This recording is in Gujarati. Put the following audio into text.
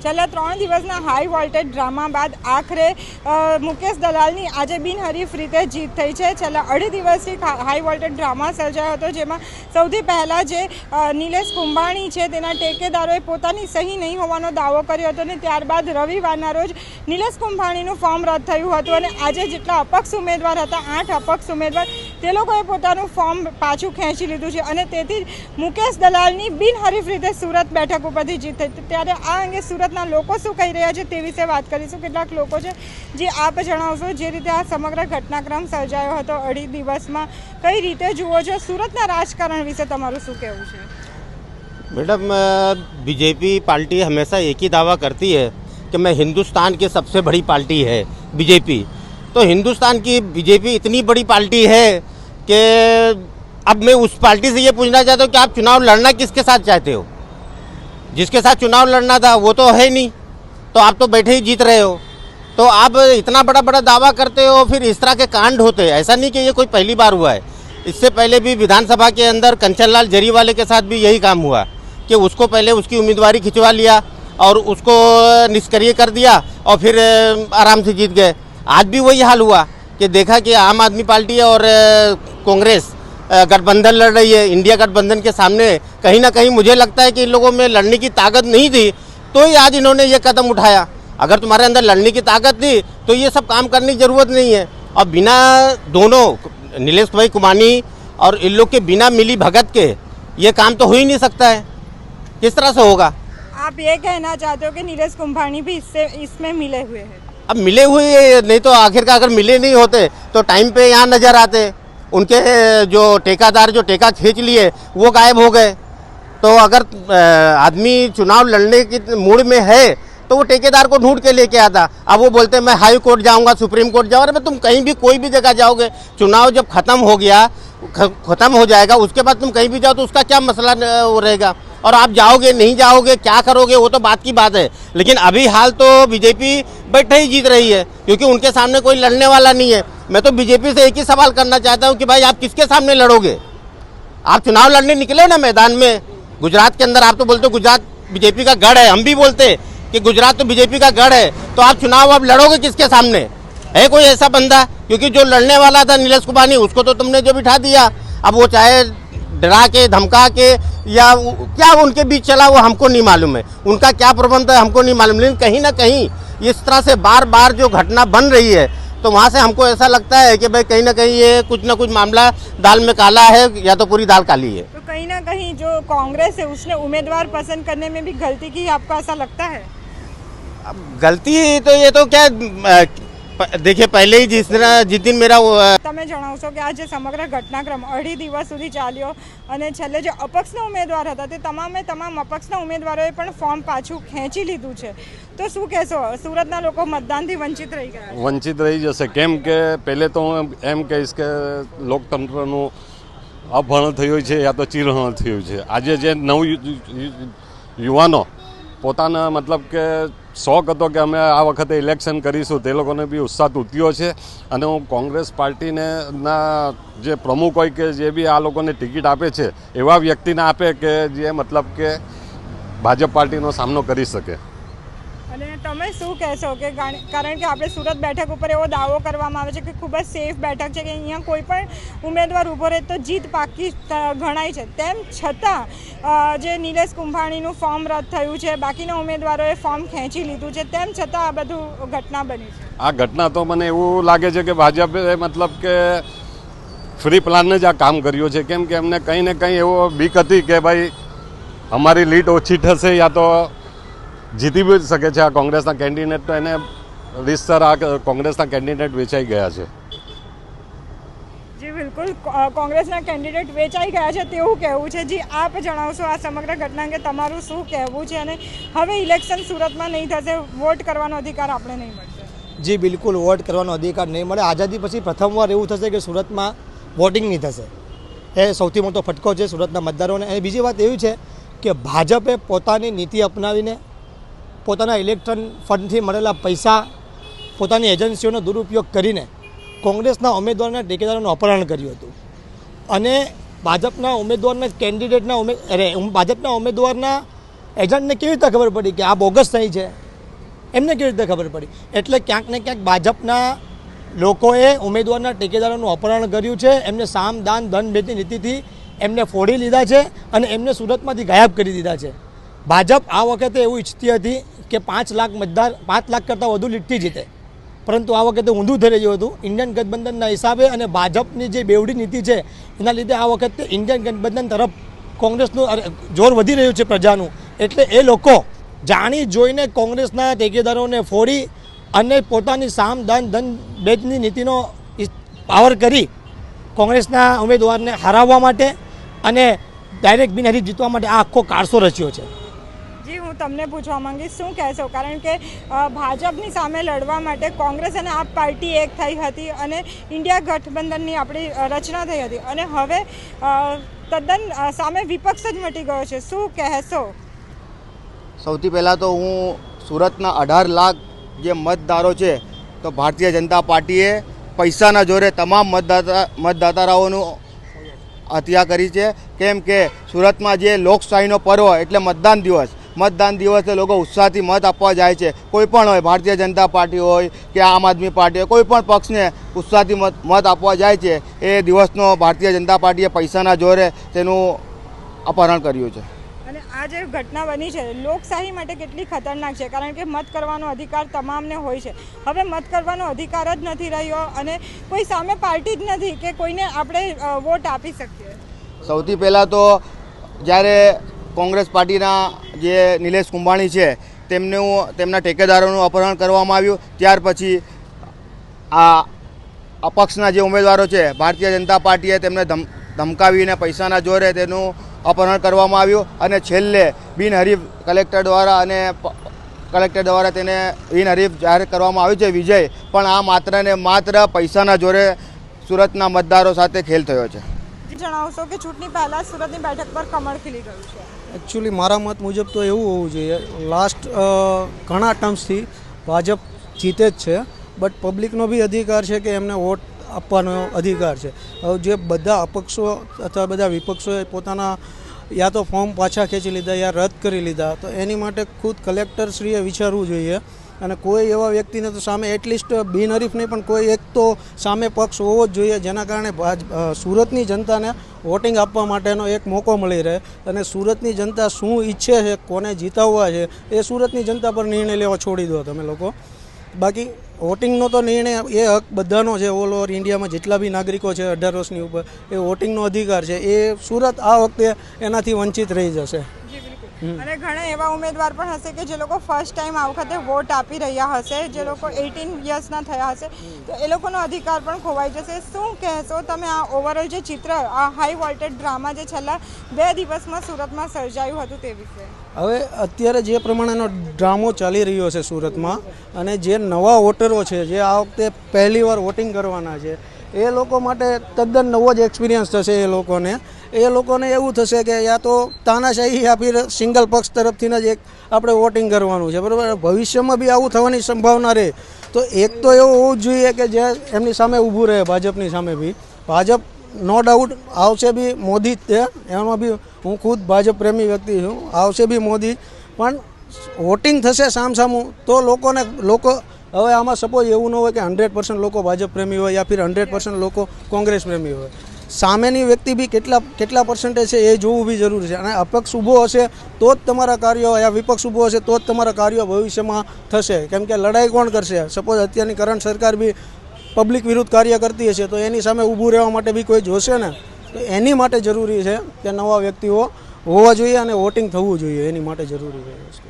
છેલ્લા 3 દિવસના હાઈ વોલ્ટેજ ડ્રામા બાદ આખરે મુકેશ દલાલની આજે બિનહરીફ રીતે જીત થઈ છે। છેલ્લા 2.5 દિવસથી હાઈ વોલ્ટેજ ડ્રામા સર્જાયો હતો, જેમાં સૌથી પહેલાં જે નિલેશ કુંભાણી છે તેના ટેકેદારોએ પોતાની સહી નહીં હોવાનો દાવો કર્યો હતો અને ત્યારબાદ રવિવારના રોજ નિલેશ કુંભાણીનું ફોર્મ રદ થયું હતું અને આજે જેટલા અપક્ષ ઉમેદવાર હતા 8 અપક્ષ ઉમેદવાર તે લોકોએ પોતાનું ફોર્મ પાછું ખેંચી લીધું છે અને તેથી મુકેશ દલાલની બિનહરીફ રીતે સુરત બેઠક ઉપરથી જીત થઈ। ત્યારે આ અંગે સુરતના લોકો શું કહી રહ્યા છે તે વિશે વાત કરીશું। કેટલાક લોકો છે જે આપ જણાવશો, જે રીતે આ સમગ્ર ઘટનાક્રમ સર્જાયો હતો 2.5 દિવસમાં, કઈ રીતે જુઓ છો? સુરતના રાજકારણ વિશે તમારું શું કહેવું છે? मैडम, बीजेपी पार्टी हमेशा एक ही दावा करती है कि मैं हिंदुस्तान की सबसे बड़ी पार्टी है बीजेपी। तो हिंदुस्तान की बीजेपी इतनी बड़ी पार्टी है कि अब मैं उस पार्टी से ये पूछना चाहता हूँ कि आप चुनाव लड़ना किसके साथ चाहते हो? जिसके साथ चुनाव लड़ना था वो तो है नहीं, तो आप तो बैठे ही जीत रहे हो। तो आप इतना बड़ा बड़ा दावा करते हो, फिर इस तरह के कांड होते हैं। ऐसा नहीं कि ये कोई पहली बार हुआ है, इससे पहले भी विधानसभा के अंदर कंचनलाल जरीवाले के साथ भी यही काम हुआ कि उसको पहले उसकी उम्मीदवारी खिंचवा लिया और उसको निष्क्रिय कर दिया और फिर आराम से जीत गए। आज भी वही हाल हुआ कि देखा कि आम आदमी पार्टी और कांग्रेस गठबंधन लड़ रही है। इंडिया गठबंधन के सामने कहीं ना कहीं मुझे लगता है कि इन लोगों में लड़ने की ताकत नहीं थी, तो ही आज इन्होंने ये कदम उठाया। अगर तुम्हारे अंदर लड़ने की ताकत थी तो ये सब काम करने की ज़रूरत नहीं है। और बिना दोनों नीलेश भाई कुमानी और इन लोग के बिना मिली भगत के ये काम तो हो ही नहीं सकता है। किस तरह से होगा? आप ये कहना चाहते हो कि नीलेश कुंभानी भी इसमें मिले हुए हैं? अब मिले हुए नहीं तो आखिरकार अगर मिले नहीं होते तो टाइम पे यहाँ नजर आते। उनके जो टेकादार जो टेका खींच लिए वो गायब हो गए। तो अगर आदमी चुनाव लड़ने की मूड में है तो वो ठेकेदार को ढूंढ के लेके आता। अब वो बोलते हैं मैं हाई कोर्ट जाऊंगा, सुप्रीम कोर्ट जाऊंगा। अरे तुम कहीं भी कोई भी जगह जाओगे, चुनाव जब खत्म हो गया, खत्म हो जाएगा, उसके बाद तुम कहीं भी जाओ तो उसका क्या मसला रहेगा? और आप जाओगे नहीं जाओगे, क्या करोगे, वो तो बात की बात है। लेकिन अभी हाल तो बीजेपी बैठे ही जीत रही है क्योंकि उनके सामने कोई लड़ने वाला नहीं है। मैं तो बीजेपी से एक ही सवाल करना चाहता हूँ कि भाई आप किसके सामने लड़ोगे? आप चुनाव लड़ने निकले ना मैदान में। गुजरात के अंदर आप तो बोलते हो गुजरात बीजेपी का गढ़ है, हम भी बोलते कि गुजरात तो बीजेपी का गढ़ है, तो आप चुनाव अब लड़ोगे किसके सामने? है कोई ऐसा बंदा? क्योंकि जो लड़ने वाला था नीलेश कुंभानी, उसको तो तुमने जो बिठा दिया। अब वो चाहे डरा के धमका के या क्या उनके बीच चला वो हमको नहीं मालूम है, उनका क्या प्रबंध है हमको नहीं मालूम। लेकिन कहीं ना कहीं इस तरह से बार बार जो घटना बन रही है तो वहाँ से हमको ऐसा लगता है कि भाई कहीं ना कहीं ये कुछ ना कुछ मामला दाल में काला है या तो पूरी दाल काली है। तो कहीं ना कहीं जो कांग्रेस है उसने उम्मीदवार पसंद करने में भी गलती की, आपको ऐसा लगता है? अब गलती तो ये तो क्या देखिए, पहले ही जिस दिन मेरा તમે જણાવશો કે આ જે સમગ્ર ઘટનાક્રમ 2.5 દિવસ સુધી ચાલ્યો અને છેલ્લે જે અપક્ષના ઉમેદવાર હતા તે તમામ અપક્ષના ઉમેદવારોએ પણ ફોર્મ પાછું ખેંચી લીધું છે, તો શું કહેશો? સુરતના લોકો મતદાનથી વંચિત રહી ગયા? વંચિત રહી જશે, કેમ કે પહેલે તો હું એમ કહીશ કે લોકતંત્રનું અપહરણ થયું છે યા તો ચીરહરણ થયું છે। આજે જે નવ યુવાનો પોતાના મતલબ કે શોખ હતો કે અમે આ વખતે ઇલેક્શન કરીશું, તે લોકોને બી ઉત્સાહ તૂટ્યો છે। અને હું કોંગ્રેસ પાર્ટીને ના જે પ્રમુખ હોય કે જે બી આ લોકોને ટિકિટ આપે છે એવા વ્યક્તિને આપે કે જે મતલબ કે ભાજપ પાર્ટીનો સામનો કરી શકે। અને તમે શું કહેશો કે કારણ કે આપણે સુરત બેઠક ઉપર એવો દાવો કરવામાં આવે છે કે ખૂબ જ સેફ બેઠક છે કે અહીંયા કોઈ પણ ઉમેદવાર ઊભો રહે તો જીત પાકી ગણાય છે, તેમ છતાં જે નિલેશ કુંભાણીનું ફોર્મ રદ થયું છે, બાકીના ઉમેદવારોએ ફોર્મ ખેંચી લીધું છે, તેમ છતાં આ બધું ઘટના બની છે। આ ઘટના તો મને એવું લાગે છે કે ભાજપે મતલબ કે ફ્રી પ્લાનને જ આ કામ કર્યું છે, કેમ કે એમને કંઈ ને કંઈ એવો બીક હતી કે ભાઈ અમારી લીડ ઓછી થશે યા તો જીતી બી શકે છે આ કોંગ્રેસના કેન્ડિડેટ। તો એને રીતસર આ કોંગ્રેસના કેન્ડિડેટ વેચાઈ ગયા છે। જી બિલકુલ, કોંગ્રેસના કેન્ડિડેટ વેચાઈ ગયા છે તેવું કહેવું છે। જી આપ જણાવશો આ સમગ્ર ઘટના અંગે તમારું શું કહેવું છે? અને હવે ઇલેક્શન સુરતમાં નહીં થશે, વોટ કરવાનો અધિકાર આપણે નહીં મળશે? જી બિલકુલ, વોટ કરવાનો અધિકાર નહીં મળે। આઝાદી પછી પ્રથમવાર એવું થશે કે સુરતમાં વોટિંગ નહીં થશે, એ સૌથી મોટો ફટકો છે સુરતના મતદારોને। અને બીજી વાત એવી છે કે ભાજપે પોતાની નીતિ અપનાવીને પોતાના ઇલેક્શન ફંડથી મળેલા પૈસા પોતાની એજન્સીઓનો દુરુપયોગ કરીને કોંગ્રેસના ઉમેદવારના ટેકેદારોનું અપહરણ કર્યું હતું અને ભાજપના ઉમેદવારના કેન્ડિડેટના ભાજપના ઉમેદવારના એજન્ટને કેવી રીતે ખબર પડી કે આ બોગસ થઈ છે? એમને કેવી રીતે ખબર પડી? એટલે ક્યાંક ને ક્યાંક ભાજપના લોકોએ ઉમેદવારના ટેકેદારોનું અપહરણ કર્યું છે. એમને સામ દાન ધન ભેટની નીતિથી એમને ફોડી લીધા છે અને એમને સુરતમાંથી ગાયબ કરી દીધા છે. ભાજપ આ વખતે એવું ઈચ્છતી હતી કે 5 લાખ મતદાર 5 લાખ કરતાં વધુ લીટથી જીતે, પરંતુ આ વખતે ઊંધું થઈ રહ્યું હતું. ઇન્ડિયન ગઠબંધનના હિસાબે અને ભાજપની જે બેવડી નીતિ છે એના લીધે આ વખતે ઇન્ડિયન ગઠબંધન તરફ કોંગ્રેસનું જોર વધી રહ્યું છે પ્રજાનું. એટલે એ લોકો જાણી જોઈને કોંગ્રેસના ટેકેદારોને ફોડી અને પોતાની સામ દાન ધન ભેટની નીતિનો પાવર કરી કોંગ્રેસના ઉમેદવારને હરાવવા માટે અને ડાયરેક્ટ બિનહરીફ જીતવા માટે આ આખો કારસો રચ્યો છે. જી, હું તમને પૂછવા માંગીશ, શું કહેશો? કારણ કે ભાજપની સામે લડવા માટે કોંગ્રેસ અને આપ પાર્ટી એક થઈ હતી અને ઇન્ડિયા ગઠબંધનની આપણી રચના થઈ હતી અને હવે તદ્દન સામે વિપક્ષ જ મટી ગયો છે. શું કહેશો? સૌથી પહેલાં તો હું સુરતના 18 લાખ જે મતદારો છે તો ભારતીય જનતા પાર્ટીએ પૈસાના જોરે તમામ મતદાતાઓનું હત્યા કરી છે. કેમ કે સુરતમાં જે લોકશાહીનો પર્વ એટલે મતદાન દિવસે લોકો ઉત્સાહથી મત આપવા જાય છે. કોઈ પણ હોય, ભારતીય જનતા પાર્ટી હોય કે આમ આદમી પાર્ટી હોય, કોઈ પણ પક્ષને ઉત્સાહથી મત આપવા જાય છે. એ દિવસનો ભારતીય જનતા પાર્ટીએ પૈસાના જોરે તેનું અપહરણ કર્યું છે. અને આ જે ઘટના બની છે લોકશાહી માટે કેટલી ખતરનાક છે, કારણ કે મત કરવાનો અધિકાર તમામને હોય છે. હવે મત કરવાનો અધિકાર જ નથી રહ્યો અને કોઈ સામે પાર્ટી જ નથી કે કોઈને આપણે વોટ આપી શકીએ. સૌથી પહેલાં તો જ્યારે કોંગ્રેસ પાર્ટીના જે નિલેશ કુંભાણી છે તેમના ટેકેદારોનું અપહરણ કરવામાં આવ્યું, ત્યાર પછી આ અપક્ષના જે ઉમેદવારો છે ભારતીય જનતા પાર્ટીએ તેમને ધમકાવીને પૈસાના જોરે તેનું અપહરણ કરવામાં આવ્યું અને છેલ્લે બિનહરીફ કલેક્ટર દ્વારા તેને બિનહરીફ જાહેર કરવામાં આવ્યું છે વિજય. પણ આ માત્ર ને માત્ર પૈસાના જોરે સુરતના મતદારો સાથે ખેલ થયો છે. જણાવશો કે ચૂંટણી પહેલાં સુરતની બેઠક પર કમળ ખીલી ગયું છે? એકચ્યુઅલી મારા મત મુજબ તો એવું હોવું જોઈએ, લાસ્ટ ઘણા ટર્મ્સથી ભાજપ જીતે જ છે, બટ પબ્લિકનો બી અધિકાર છે કે એમને વોટ આપવાનો અધિકાર છે. હવે જે બધા અપક્ષો અથવા બધા વિપક્ષોએ પોતાના યા તો ફોર્મ પાછા ખેંચી લીધા યા રદ કરી લીધા, તો એની માટે ખુદ કલેક્ટરશ્રીએ વિચારવું જોઈએ અને કોઈ એવા વ્યક્તિને તો સામે એટલીસ્ટ બિનહરીફ નહીં પણ કોઈ એક તો સામે પક્ષ હોવો જ જોઈએ, જેના કારણે સુરતની જનતાને વોટિંગ આપવા માટેનો એક મોકો મળી રહે અને સુરતની જનતા શું ઈચ્છે છે, કોને જીતાવવા છે, એ સુરતની જનતા પર નિર્ણય લેવા છોડી દો તમે લોકો. બાકી વોટિંગનો તો નિર્ણય એ હક બધાનો છે. ઓલ ઓવર ઇન્ડિયામાં જેટલા બી નાગરિકો છે 18 વર્ષની ઉપર, એ વોટિંગનો અધિકાર છે. એ સુરત આ વખતે એનાથી વંચિત રહી જશે. અને ઘણા એવા ઉમેદવાર પણ હશે કે જે લોકો ફર્સ્ટ ટાઈમ આ વખતે વોટ આપી રહ્યા હશે, જે લોકો 18 યર્સના થયા હશે, તો એ લોકોનો અધિકાર પણ ખોવાઈ જશે. શું કહેશો તમે આ ઓવરઓલ જે ચિત્ર, આ હાઈ વોલ્ટેજ ડ્રામા જે છેલ્લા 2 દિવસમાં સુરતમાં સર્જાયું હતું તે વિશે? હવે અત્યારે જે પ્રમાણેનો ડ્રામો ચાલી રહ્યો છે સુરતમાં અને જે નવા વોટરો છે જે આ વખતે પહેલીવાર વોટિંગ કરવાના છે, એ લોકો માટે તદ્દન નવો જ એક્સપિરિયન્સ થશે. એ લોકોને એવું થશે કે યા તો તાનાશાહી યા ફિર સિંગલ પક્ષ તરફથી જ એક આપણે વોટિંગ કરવાનું છે, બરાબર. ભવિષ્યમાં બી આવું થવાની સંભાવના રહે, તો એક તો એવું હોવું જ જોઈએ કે જે એમની સામે ઊભું રહે. ભાજપની સામે બી ભાજપ નો ડાઉટ આવશે બી મોદી જ તે, એમાં બી હું ખુદ ભાજપ પ્રેમી વ્યક્તિ છું, આવશે બી મોદી, પણ વોટિંગ થશે સામસામું તો લોકો હવે આમાં સપોઝ એવું ન હોય કે 100% લોકો ભાજપ પ્રેમી હોય યા ફિર 100% લોકો કોંગ્રેસ પ્રેમી હોય. સામેની વ્યક્તિ બી કેટલા પર્સન્ટેજ છે એ જોવું બી જરૂરી છે. અને અપક્ષ ઊભો હશે તો જ તમારા કાર્યો, યા વિપક્ષ ઊભો હશે તો જ તમારા કાર્યો ભવિષ્યમાં થશે. કેમ કે લડાઈ કોણ કરશે? સપોઝ અત્યારની કરંટ સરકાર બી પબ્લિક વિરુદ્ધ કાર્ય કરતી હશે તો એની સામે ઊભું રહેવા માટે બી કોઈ જોશે ને. તો એની માટે જરૂરી છે કે નવા વ્યક્તિઓ હોવા જોઈએ અને વોટિંગ થવું જોઈએ, એની માટે જરૂરી છે.